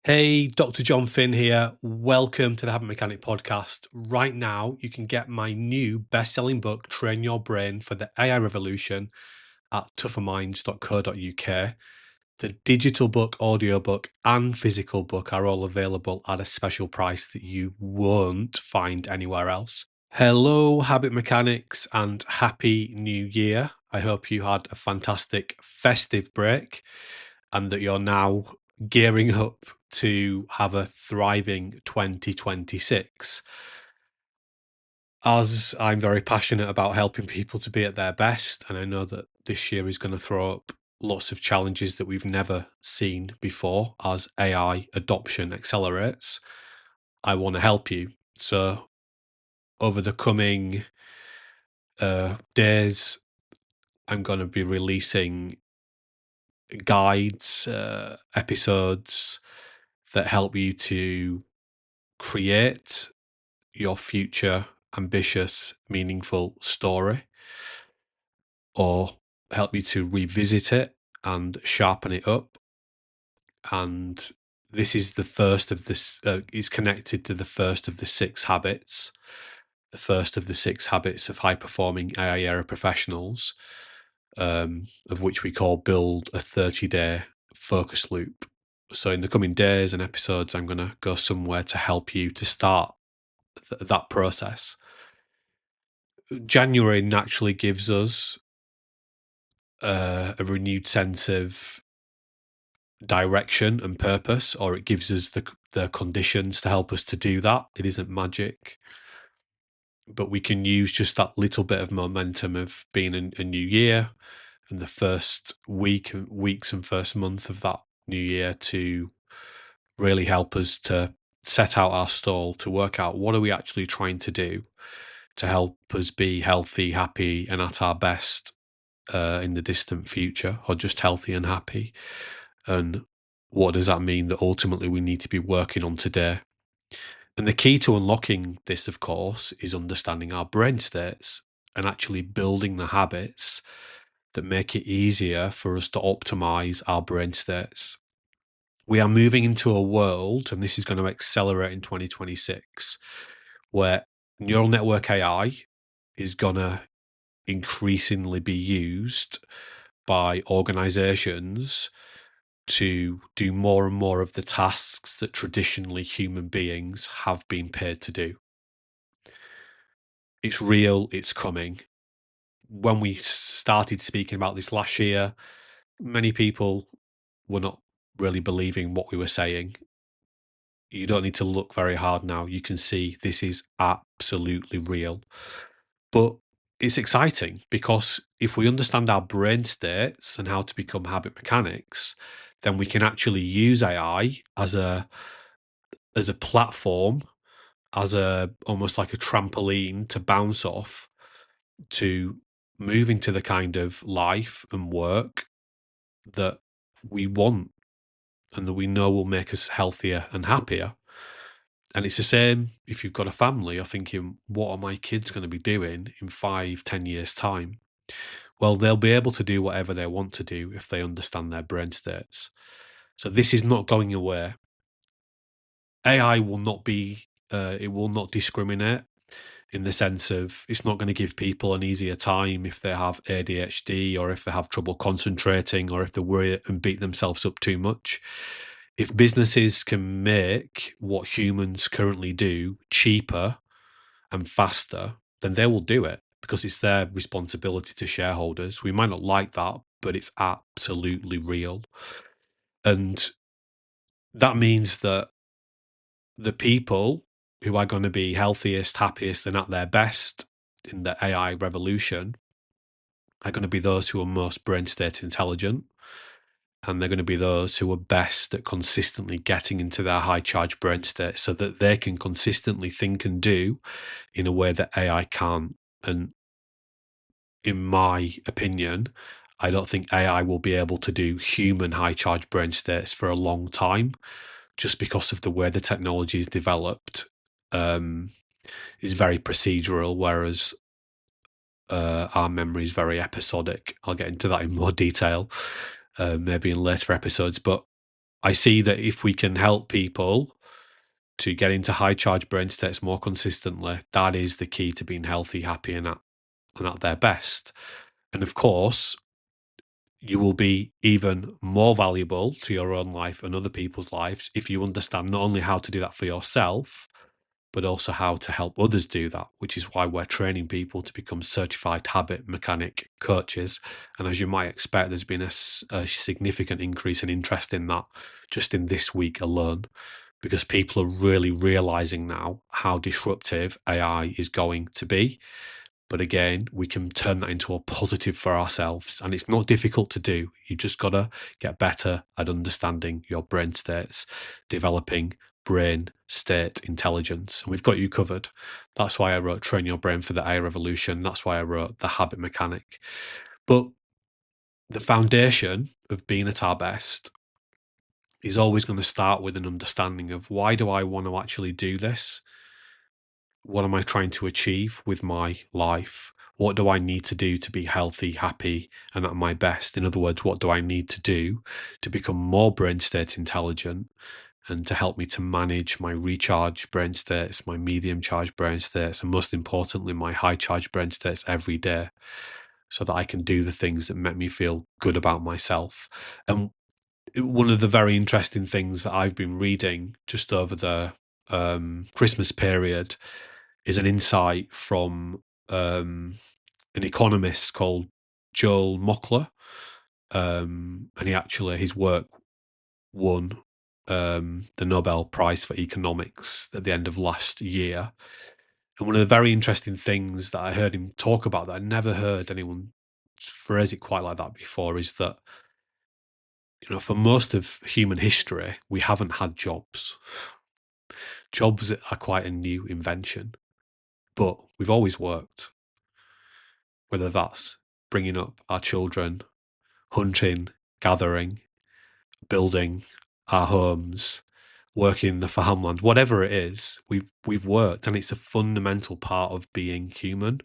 Hey, Dr. Jon Finn here. Welcome to the Habit Mechanic podcast. Right now, you can get my new best-selling book, Train Your Brain for the AI Revolution, at tougherminds.co.uk. The digital book, audiobook, and physical book are all available at a special price that you won't find anywhere else. Hello, Habit Mechanics, and Happy New Year. I hope you had a fantastic festive break and that you're now gearing up to have a thriving 2026. As I'm very passionate about helping people to be at their best, and I know that this year is going to throw up lots of challenges that we've never seen before as AI adoption accelerates, I want to help you. So, over the coming days, I'm going to be releasing guides, episodes that help you to create your future ambitious, meaningful story, or help you to revisit it and sharpen it up. And this is the first of this, is connected to the first of the 6 habits, the first of the 6 habits of high performing AI era professionals, of which we call build a 30-day focus loop. So in the coming days and episodes, I'm going to go somewhere to help you to start that process. January naturally gives us a renewed sense of direction and purpose, or it gives us the conditions to help us to do that. It isn't magic, but we can use just that little bit of momentum of being a new year and the first weeks and first month of that new year to really help us to set out our stall, to work out what are we actually trying to do to help us be healthy, happy, and at our best in the distant future, or just healthy and happy. And what does that mean that ultimately we need to be working on today? And the key to unlocking this, of course, is understanding our brain states and actually building the habits that make it easier for us to optimize our brain states. We are moving into a world, and this is going to accelerate in 2026, where neural network AI is going to increasingly be used by organizations to do more and more of the tasks that traditionally human beings have been paid to do. It's real, it's coming. When we started speaking about this last year, many people were not really believing what we were saying. You don't need to look very hard now. You can see this is absolutely real. But it's exciting because if we understand our brain states and how to become habit mechanics, then we can actually use AI as a platform, as a almost like a trampoline to bounce off, to move into the kind of life and work that we want and that we know will make us healthier and happier. And it's the same if you've got a family. You're thinking, what are my kids going to be doing in 5, 10 years' time? Well, they'll be able to do whatever they want to do if they understand their brain states. So this is not going away. AI will not be, it will not discriminate in the sense of it's not going to give people an easier time if they have ADHD or if they have trouble concentrating or if they worry and beat themselves up too much. If businesses can make what humans currently do cheaper and faster, then they will do it because it's their responsibility to shareholders. We might not like that, but it's absolutely real. And that means that the people who are going to be healthiest, happiest, and at their best in the AI revolution are going to be those who are most brain state intelligent. And they're going to be those who are best at consistently getting into their high charge brain state so that they can consistently think and do in a way that AI can't. And in my opinion, I don't think AI will be able to do human high charge brain states for a long time, just because of the way the technology is developed. Is very procedural, whereas our memory is very episodic. I'll get into that in more detail, maybe in later episodes. But I see that if we can help people to get into high charge brain states more consistently, that is the key to being healthy, happy, and at their best. And of course, you will be even more valuable to your own life and other people's lives if you understand not only how to do that for yourself, but also how to help others do that, which is why we're training people to become certified habit mechanic coaches. And as you might expect, there's been a significant increase in interest in that just in this week alone, because people are really realizing now how disruptive AI is going to be. But again, we can turn that into a positive for ourselves. And it's not difficult to do. You just got to get better at understanding your brain states, developing brain state intelligence. And we've got you covered. That's why I wrote Train Your Brain for the AI Revolution. That's why I wrote The Habit Mechanic. But the foundation of being at our best is always going to start with an understanding of, why do I want to actually do this? What am I trying to achieve with my life? What do I need to do to be healthy, happy, and at my best? In other words, what do I need to do to become more brain state intelligent and to help me to manage my recharge brain states, my medium charge brain states, and most importantly, my high charge brain states every day, so that I can do the things that make me feel good about myself? And one of the very interesting things that I've been reading just over the Christmas period is an insight from an economist called Joel Mockler, and his work won the Nobel Prize for Economics at the end of last year. And one of the very interesting things that I heard him talk about, that I never heard anyone phrase it quite like that before, is that, for most of human history, we haven't had jobs. Jobs are quite a new invention, but we've always worked, whether that's bringing up our children, hunting, gathering, building our homes, working the farmland, whatever it is, we've worked, and it's a fundamental part of being human,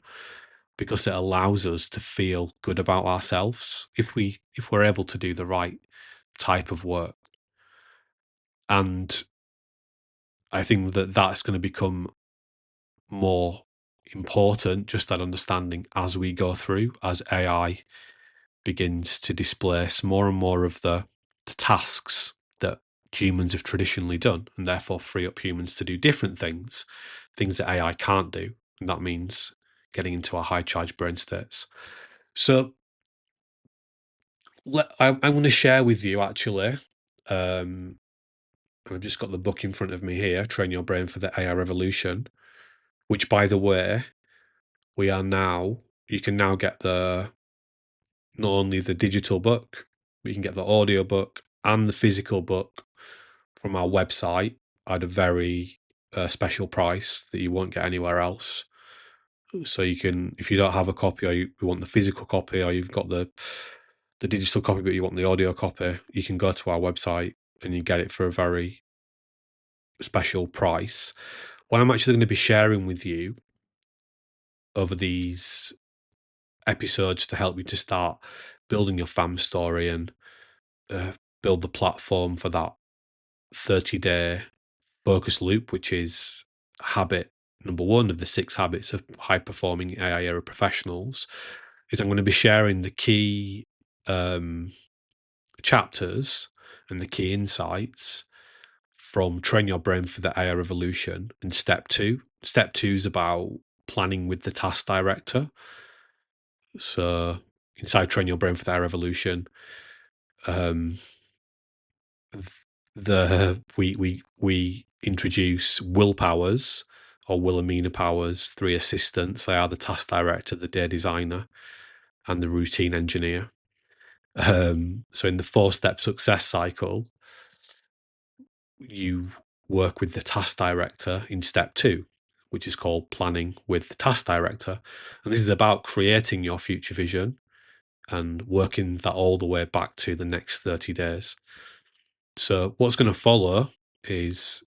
because it allows us to feel good about ourselves if we're able to do the right type of work. And I think that that's going to become more important, just that understanding, as we go through, as AI begins to displace more and more of the tasks that humans have traditionally done, and therefore free up humans to do different things that AI can't do. And that means getting into our high charge brain states. So I'm going to share with you, actually, I've just got the book in front of me here, Train Your Brain for the AI Revolution, which, by the way, you can now get not only the digital book, but you can get the audio book and the physical book from our website at a very special price that you won't get anywhere else. So you can, if you don't have a copy, or you want the physical copy, or you've got the digital copy but you want the audio copy, you can go to our website and you get it for a very special price. What I'm actually going to be sharing with you over these episodes to help you to start building your fam story and build the platform for that 30-day focus loop, which is habit number 1 of the 6 habits of high performing AI era professionals, is I'm going to be sharing the key chapters and the key insights from Train Your Brain for the AI Revolution in step 2. Step 2 is about planning with the task director. So inside Train Your Brain for the AI Revolution, we introduce will powers, or Wilhelmina powers, 3 assistants. They are the task director, the day designer, and the routine engineer. So in the 4-step success cycle, you work with the task director in step 2, which is called planning with the task director. And this is about creating your future vision and working that all the way back to the next 30 days. So what's going to follow is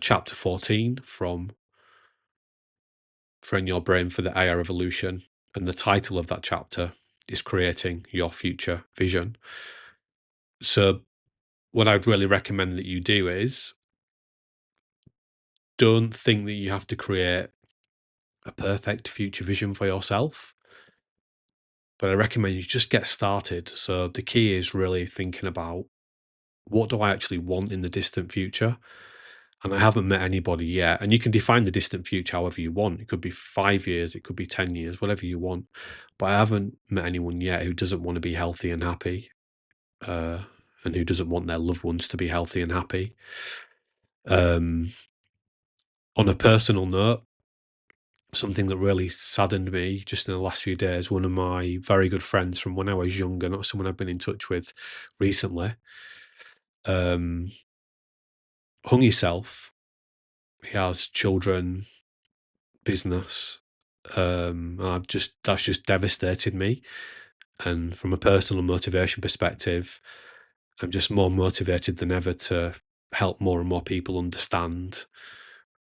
chapter 14 from Train Your Brain for the AI Revolution. And the title of that chapter is Creating Your Future Vision. So what I'd really recommend that you do is don't think that you have to create a perfect future vision for yourself, but I recommend you just get started. So the key is really thinking about, what do I actually want in the distant future? And I haven't met anybody yet. And you can define the distant future however you want. It could be 5 years, it could be 10 years, whatever you want. But I haven't met anyone yet who doesn't want to be healthy and happy, uh, and who doesn't want their loved ones to be healthy and happy. Um, on a personal note, something that really saddened me just in the last few days, one of my very good friends from when I was younger, not someone I've been in touch with recently, um, hung himself. He has children, business. That's just devastated me. And from a personal motivation perspective, I'm just more motivated than ever to help more and more people understand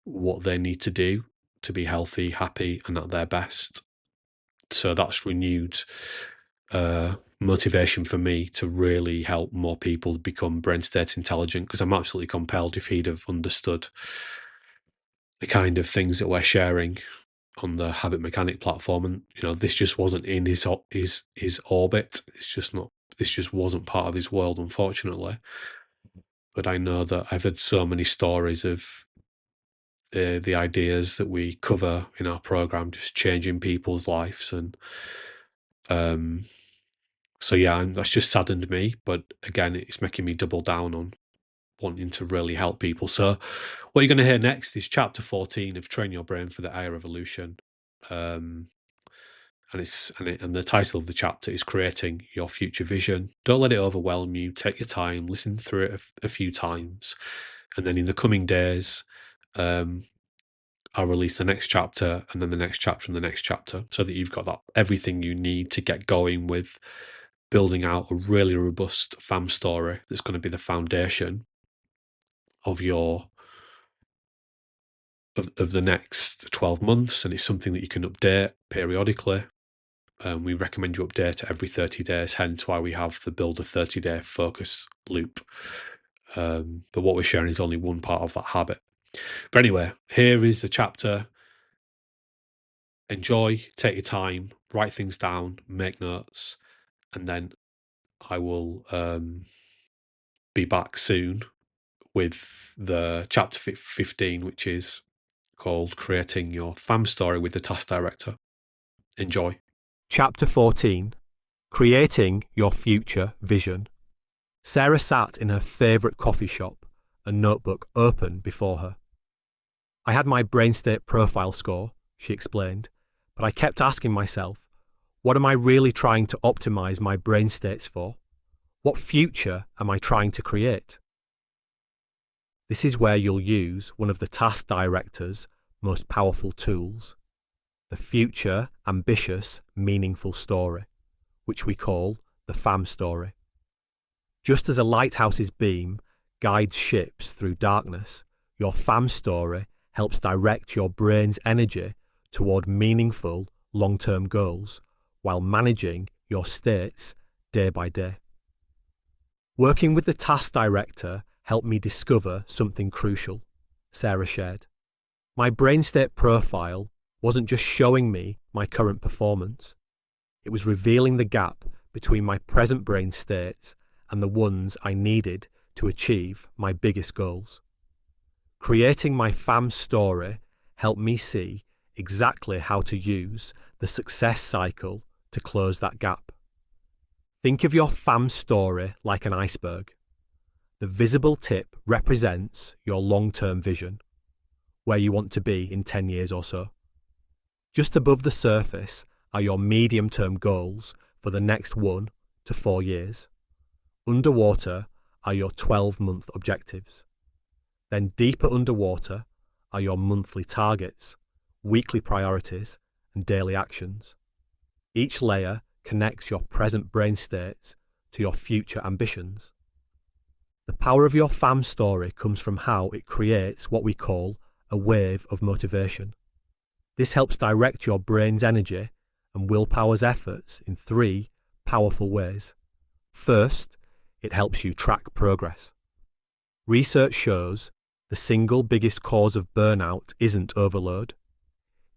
what they need to do to be healthy, happy, and at their best. So that's renewed motivation for me to really help more people become brain state intelligent, because I'm absolutely compelled, if he'd have understood the kind of things that we're sharing on the Habit Mechanic platform, and this just wasn't in his orbit. It's just not. This just wasn't part of his world, unfortunately. But I know that I've had so many stories of the ideas that we cover in our program just changing people's lives, and so yeah, and that's just saddened me. But again, it's making me double down on wanting to really help people. So what you're going to hear next is chapter 14 of Train Your Brain for the AI Revolution. And the title of the chapter is Creating Your Future Vision. Don't let it overwhelm you. Take your time, listen through it a few times, and then in the coming days, I'll release the next chapter, and then the next chapter, and the next chapter, so that you've got everything you need to get going with building out a really robust FAM story that's going to be the foundation of the next 12 months, and it's something that you can update periodically. We recommend you update every 30 days, hence why we have the build a 30-day focus loop. But what we're sharing is only one part of that habit. But anyway, here is the chapter. Enjoy, take your time, write things down, make notes, and then I will be back soon with the chapter 15, which is called Creating Your FAM Story with the Task Director. Enjoy. Chapter 14, Creating Your Future Vision. Sarah sat in her favourite coffee shop, a notebook open before her. I had my brain state profile score, she explained, but I kept asking myself, what am I really trying to optimise my brain states for? What future am I trying to create? This is where you'll use one of the task director's most powerful tools, the Future Ambitious Meaningful Story, which we call the FAM story. Just as a lighthouse's beam guides ships through darkness, your FAM story helps direct your brain's energy toward meaningful long-term goals while managing your states day by day. Working with the task director helped me discover something crucial, Sarah shared. My brain state profile wasn't just showing me my current performance, it was revealing the gap between my present brain states and the ones I needed to achieve my biggest goals. Creating my FAM story helped me see exactly how to use the success cycle to close that gap. Think of your FAM story like an iceberg. The visible tip represents your long-term vision, where you want to be in 10 years or so. Just above the surface are your medium-term goals for the next 1 to 4 years. Underwater are your 12-month objectives. Then deeper underwater are your monthly targets, weekly priorities, and daily actions. Each layer connects your present brain states to your future ambitions. The power of your FAM story comes from how it creates what we call a wave of motivation. This helps direct your brain's energy and willpower's efforts in 3 powerful ways. First, it helps you track progress. Research shows the single biggest cause of burnout isn't overload.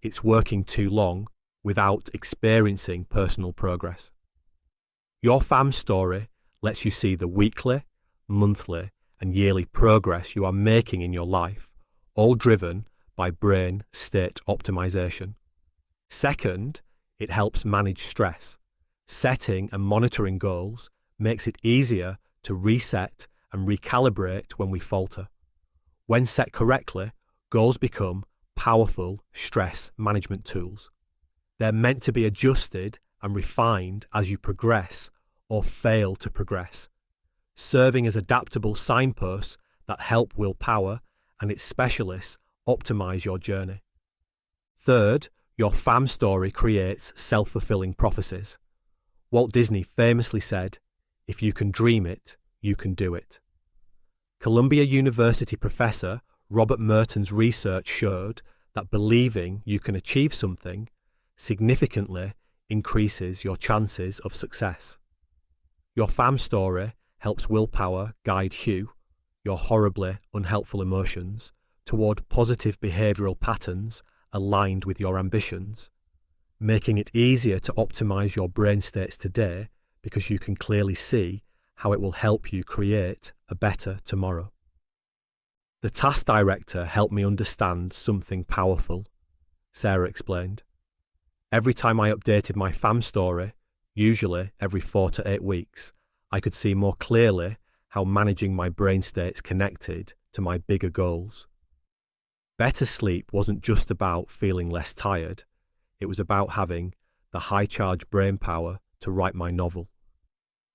It's working too long without experiencing personal progress. Your FAM story lets you see the weekly, monthly, and yearly progress you are making in your life, all driven by brain state optimization. Second, it helps manage stress. Setting and monitoring goals makes it easier to reset and recalibrate when we falter. When set correctly, goals become powerful stress management tools. They're meant to be adjusted and refined as you progress or fail to progress, serving as adaptable signposts that help willpower and its specialists optimize your journey. Third, your FAM story creates self-fulfilling prophecies. Walt Disney famously said, "If you can dream it, you can do it." Columbia University professor Robert Merton's research showed that believing you can achieve something significantly increases your chances of success. Your FAM story helps willpower guide Hugh, your horribly unhelpful emotions, toward positive behavioural patterns aligned with your ambitions, making it easier to optimize your brain states today because you can clearly see how it will help you create a better tomorrow. The task director helped me understand something powerful, Sarah explained. Every time I updated my FAM story, usually every 4 to 8 weeks, I could see more clearly how managing my brain states connected to my bigger goals. Better sleep wasn't just about feeling less tired, it was about having the high-charge brain power to write my novel.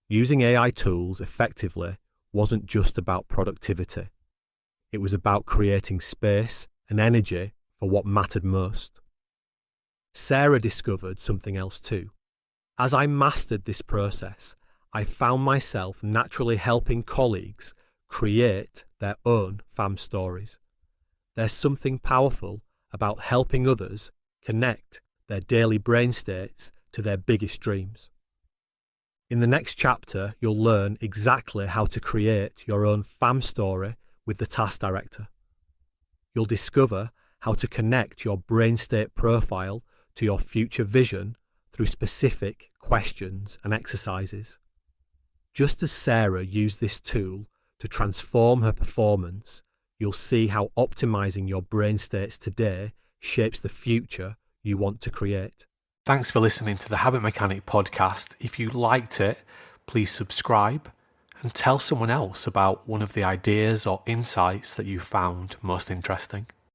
Using AI tools effectively wasn't just about productivity. It was about creating space and energy for what mattered most. Sarah discovered something else too. As I mastered this process, I found myself naturally helping colleagues create their own FAM stories. There's something powerful about helping others connect their daily brain states to their biggest dreams. In the next chapter, you'll learn exactly how to create your own FAM story with the task director. You'll discover how to connect your brain state profile to your future vision through specific questions and exercises. Just as Sarah used this tool to transform her performance, you'll see how optimizing your brain states today shapes the future you want to create. Thanks for listening to the Habit Mechanic podcast. If you liked it, please subscribe and tell someone else about one of the ideas or insights that you found most interesting.